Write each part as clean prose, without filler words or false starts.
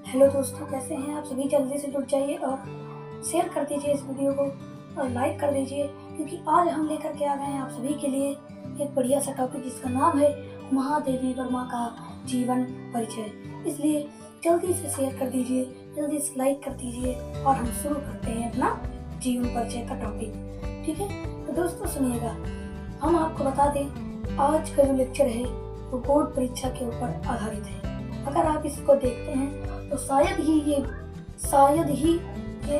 Hello दोस्तों, कैसे हैं आप सभी। जल्दी से जुड़ जाइए और शेयर कर दीजिए इस वीडियो को और लाइक कर दीजिए, क्योंकि आज हम लेकर के आ गए हैं आप सभी के लिए एक बढ़िया सा टॉपिक जिसका नाम है महादेवी वर्मा का जीवन परिचय। इसलिए जल्दी से शेयर कर दीजिए, जल्दी से लाइक कर दीजिए और हम शुरू करते हैं अपना जीवन परिचय का टॉपिक। ठीक है, तो दोस्तों सुनिएगा। हम आपको बता दें, आज का जो लेक्चर है वो बोर्ड परीक्षा के ऊपर आधारित है। अगर आप इसको देखते हैं तो शायद ही ये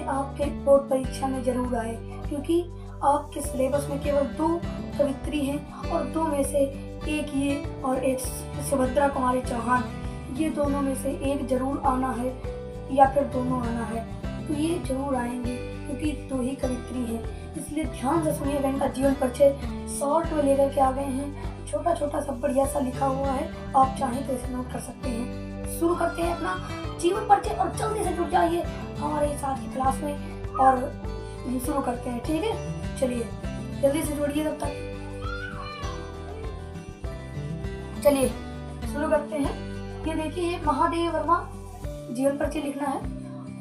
आपके बोर्ड परीक्षा में जरूर आए, क्योंकि आपके सिलेबस में केवल 2 कवित्री हैं और 2 में से एक ये और एक सुभद्रा कुमारी चौहान, ये दोनों में से एक जरूर आना है या फिर दोनों आना है। तो ये जरूर आएंगे क्योंकि 2 ही कवित्री हैं। इसलिए ध्यान से सुनिएगा। इनका जीवन परिचय शॉर्ट में लेकर के आ गए हैं, छोटा छोटा सब बढ़िया सा लिखा हुआ है, आप चाहें तो इसे नोट कर सकते हैं। शुरू करते हैं अपना जीवन परिचय और जल्दी से जुड़ जाइए हमारे साथ की क्लास में और शुरू करते हैं। ठीक है, चलिए जल्दी से जुड़िए। तब तक चलिए शुरू करते हैं। ये देखिए, महादेवी वर्मा जीवन परिचय लिखना है।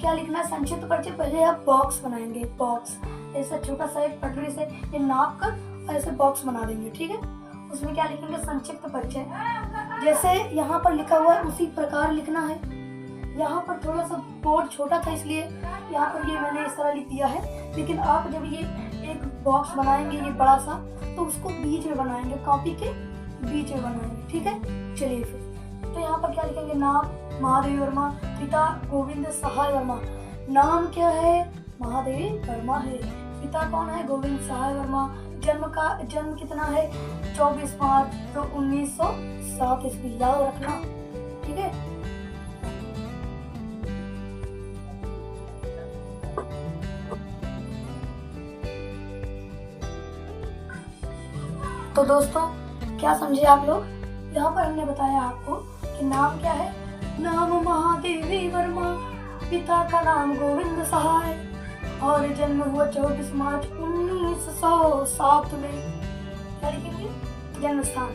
क्या लिखना है? संक्षिप्त परिचय। पहले आप बॉक्स बनाएंगे, बॉक्स ऐसा छोटा सा एक पटरी से ये नाप कर ऐसे बॉक्स बना देंगे। ठीक है, उसमें क्या लिखेंगे? संक्षिप्त परिचय। जैसे यहाँ पर लिखा हुआ है उसी प्रकार लिखना है। यहाँ पर थोड़ा सा बोर्ड छोटा था इसलिए यहाँ पर ये मैंने इस तरह लिख दिया है, लेकिन आप जब ये एक बॉक्स बनाएंगे ये बड़ा सा, तो उसको बीच में बनाएंगे, कॉपी के बीच में बनाएंगे। ठीक है, चलिए फिर। तो यहाँ पर क्या लिखेंगे? नाम महादेवी वर्मा, पिता गोविंद सहाय वर्मा। नाम क्या है? महादेवी वर्मा है। पिता कौन है? गोविंद सहाय वर्मा। जन्म कितना है? 24 मार्च 1907 ईस्वी। याद रखना। ठीक है, तो दोस्तों क्या समझे आप लोग? यहाँ पर हमने बताया आपको कि नाम क्या है। नाम महादेवी वर्मा, पिता का नाम गोविंद सहाय और जन्म हुआ 24 मार्च 1907 में। क्या लिखेंगे? जन्म स्थान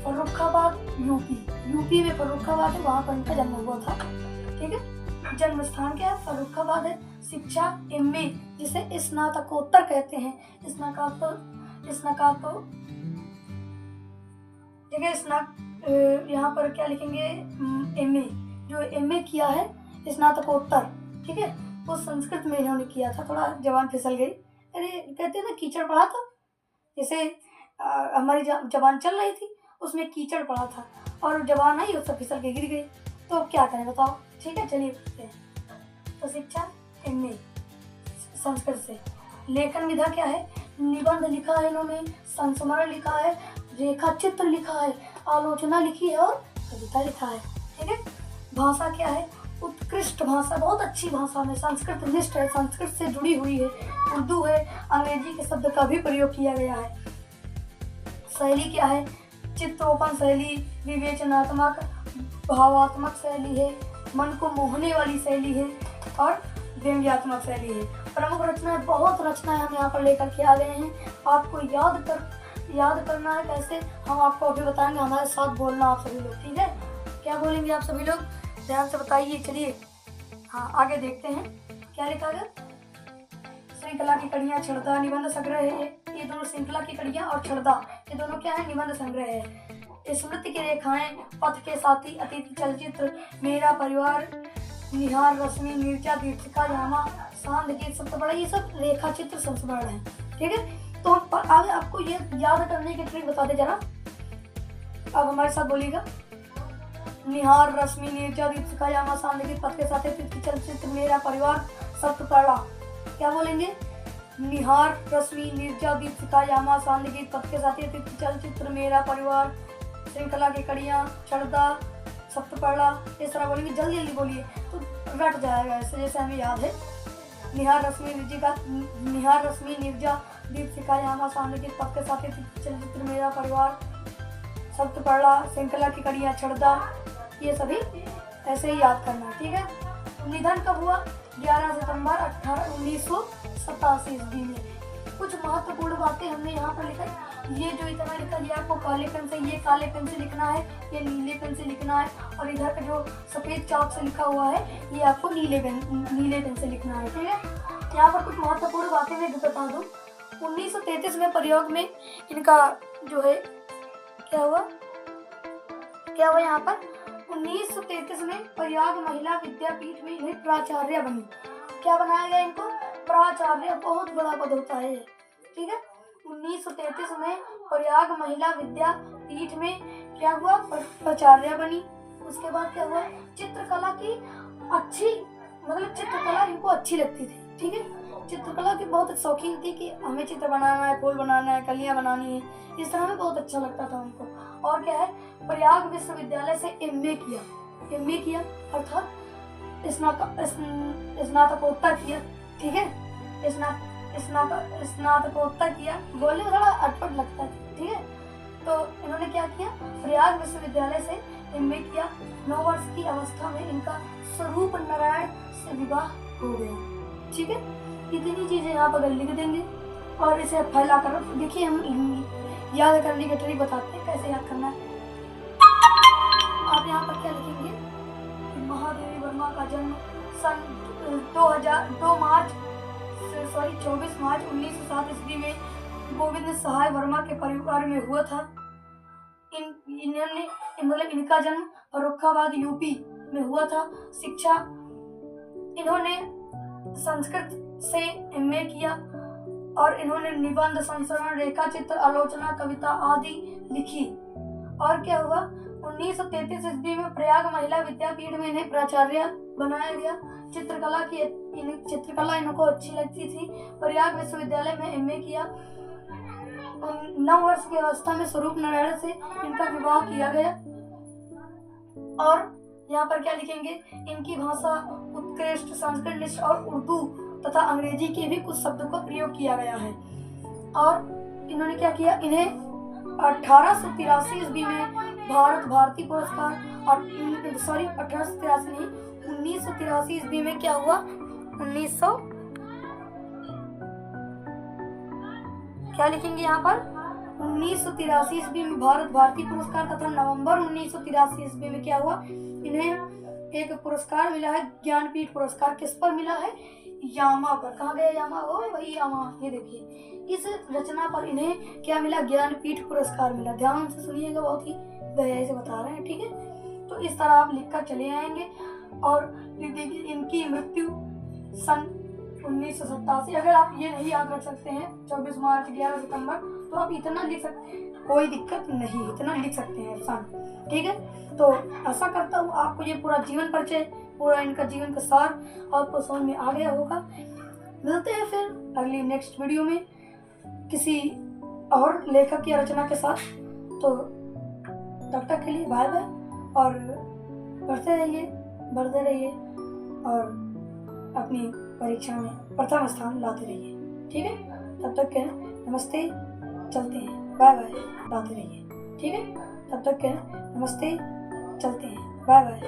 फर्रुखाबाद, यूपी में फर्रुखाबाद है, वहाँ पर इनका जन्म हुआ था। ठीक है, जन्म स्थान क्या है? फर्रुखाबाद है। शिक्षा MA, जिसे स्नातकोत्तर कहते हैं। ठीक है, यहाँ पर क्या लिखेंगे? MA, जो MA किया है स्नातकोत्तर। ठीक है, वो संस्कृत में इन्होंने किया था। थोड़ा जबान फिसल गई। अरे कहते हैं ना, कीचड़ पड़ा था, जैसे हमारी जबान चल रही थी उसमें कीचड़ पड़ा था और जबान आई उससे फिसल के गिर गई। तो अब क्या करें बताओ? ठीक है, चलिए पूछते हैं। तो शिक्षा MA संस्कृत से। लेखन विधा क्या है? निबंध लिखा है इन्होंने, संस्मरण लिखा है, रेखा चित्र लिखा है, आलोचना लिखी है और कविता लिखा है। ठीक है, भाषा क्या है? उत्कृष्ट भाषा, बहुत अच्छी भाषा में संस्कृत निष्ठ है, संस्कृत से जुड़ी हुई है, उर्दू है, अंग्रेजी के शब्द का भी प्रयोग किया गया है। शैली क्या है? चित्रोपन शैली, विवेचनात्मक भावात्मक शैली है, मन को मोहने वाली शैली है और व्यंग्यात्मक शैली है। प्रमुख रचना है, बहुत रचनाएं हम यहाँ पर लेकर के आ गए हैं। आपको याद करना है कैसे, हम आपको अभी बताएंगे। हमारे साथ बोलना आप सभी लोग। ठीक है, क्या बोलेंगे आप सभी लोग? ध्यान से बताइए। चलिए हाँ, आगे देखते हैं क्या लिखा गया। श्रृंखला की कड़ियाँ, छड़दा, निबंध संग्रह है। ये दोनों श्रृंखला की कड़ियाँ और छड़दा, ये दोनों क्या है? निबंध संग्रह है। स्मृति की रेखाएं, पथ के साथी, अतिथि, चलचित्र, मेरा परिवार, निहार, रश्मि, नीरजा, दीपिका, यामा, सांद गीत, सप्तपड़ा, ये सब रेखा चित्र संस्मरण है। ठीक है, तो आगे आपको ये याद करने की ट्रिक बता दे जरा। अब हमारे साथ बोलिएगा। निहार, रश्मि, नीरजा, दीपिका, यामा, सांद गीत, पथ के साथी, अतिथि, चलचित्र, मेरा परिवार, सप्तपड़ा। क्या बोलेंगे? निहार, रश्मि, नीरजा, दीपिका, यामा, सांद गीत, पथ के साथी, अतिथि, चलचित्र, मेरा परिवार, श्रृंखला की कड़ियाँ, छड़दा, सप्तपड़ा। इस तरह बोलेंगे, जल्दी जल्दी बोलिए तो रट जाएगा ऐसे, जैसे हमें याद है। निहार, रश्मि, नीरजा, दीपिका, यामा, सांद गीत, पथ के साथी, चलचित्र, मेरा परिवार, सप्तपड़ा, श्रृंखला की कड़ियाँ, छड़दा, ये सभी ऐसे ही याद करना। ठीक है, निधन कब हुआ? 11 सितंबर 1987 ईस्वी में। कुछ महत्वपूर्ण बातें हमने यहाँ पर लिखा है। ये जो इतना लिखा ये आपको काले पेन से, ये काले पेन से लिखना है, ये नीले पेन से लिखना है, और इधर का जो सफ़ेद चाक से लिखा हुआ है ये आपको नीले पेन से लिखना है। ठीक है, यहाँ पर कुछ महत्वपूर्ण बातें मैं भी बता दूँ। 1933 में प्रयोग में इनका जो है क्या हुआ यहाँ पर 1933 में प्रयाग महिला विद्यापीठ में इन्हें प्राचार्य बनी। क्या बनाया गया इनको? प्राचार्य। बहुत बड़ा पद होता है, ठीक है। 1933 में प्रयाग महिला विद्यापीठ में क्या हुआ? प्राचार्य बनी। उसके बाद क्या हुआ? चित्रकला की चित्रकला इनको अच्छी लगती थी, ठीक है। चित्रकला की बहुत शौकीन थी कि हमें चित्र बनाना है, फूल बनाना है, कलियां बनानी है, इस तरह में बहुत अच्छा लगता था उनको। और क्या है, प्रयाग विश्वविद्यालय से एमए किया अर्थात स्नातकोत्तर किया, ठीक है। स्नातकोत्तर किया, बोलने में थोड़ा अटपट लगता है, ठीक है। तो इन्होंने क्या किया? प्रयाग विश्वविद्यालय से एमए किया। 9 वर्ष की अवस्था में इनका स्वरूप नारायण से विवाह हो गया, ठीक है। इतनी चीजें यहाँ पर लिख देंगे और इसे फैला कर देखिए। हम याद करने की ट्रिक बताते हैं कैसे याद करना है। आप यहाँ पर क्या लिखेंगे? महादेवी वर्मा का जन्म सन 24 मार्च 1907 ईस्वी में गोविंद सहाय वर्मा के परिवार में हुआ था। इनका जन्म फर्रुखाबाद यूपी में हुआ था। शिक्षा इन्होंने संस्कृत से एमए किया और इन्होंने निबंध, संस्मरण, रेखा चित्र, आलोचना, कविता आदि लिखी। और क्या हुआ? 1933 ईस्वी में प्रयाग महिला विद्यापीठ में इन्हें प्राचार्य बनाया गया। चित्रकला इनको अच्छी लगती थी। प्रयाग विश्वविद्यालय में एमए किया। 9 वर्ष की अवस्था में स्वरूप नारायण से इनका विवाह किया गया। और यहाँ पर क्या लिखेंगे? इनकी भाषा उत्कृष्ट, संस्कृत और उर्दू तथा अंग्रेजी के भी कुछ शब्दों का प्रयोग किया गया है। और इन्होंने क्या किया? इन्हें 1883 ईस्वी में भारत भारती पुरस्कार 1883 नहीं, 1983 ईस्वी में क्या हुआ? क्या लिखेंगे यहाँ पर? 1983 ईस्वी में भारत भारती पुरस्कार तथा नवंबर 1983 ईस्वी में क्या हुआ? इन्हें एक पुरस्कार मिला है, ज्ञानपीठ पुरस्कार। किस पर मिला है? यामा पर। कहाँ गया यामा? हो वही यामा। ये देखिए, इस रचना पर इन्हें क्या मिला? ज्ञानपीठ पुरस्कार मिला। ध्यान से सुनिएगा, बहुत ही गहराई से बता रहे हैं, ठीक है। तो इस तरह आप लिखकर चले आएंगे। और देखिए, इनकी मृत्यु सन 1987। अगर आप ये नहीं याद रख सकते हैं 24 मार्च 11 सितंबर, तो आप इतना लिख सकते हैं, कोई दिक्कत नहीं, इतना लिख सकते हैं सन, ठीक है। तो आशा करता हूँ आपको ये पूरा जीवन परिचय, पूरा इनका जीवन का सार आपको समझ में आ गया होगा। मिलते हैं फिर अगली नेक्स्ट वीडियो में किसी और लेखक की रचना के साथ। तो तब तक के लिए बाय बाय, और बढ़ते रहिए और अपनी परीक्षा में प्रथम स्थान लाते रहिए, ठीक है। तब तक के नमस्ते, चलते हैं, बाय बाय, लाते रहिए, ठीक है। तब तक के नमस्ते, चलते हैं, बाय बाय।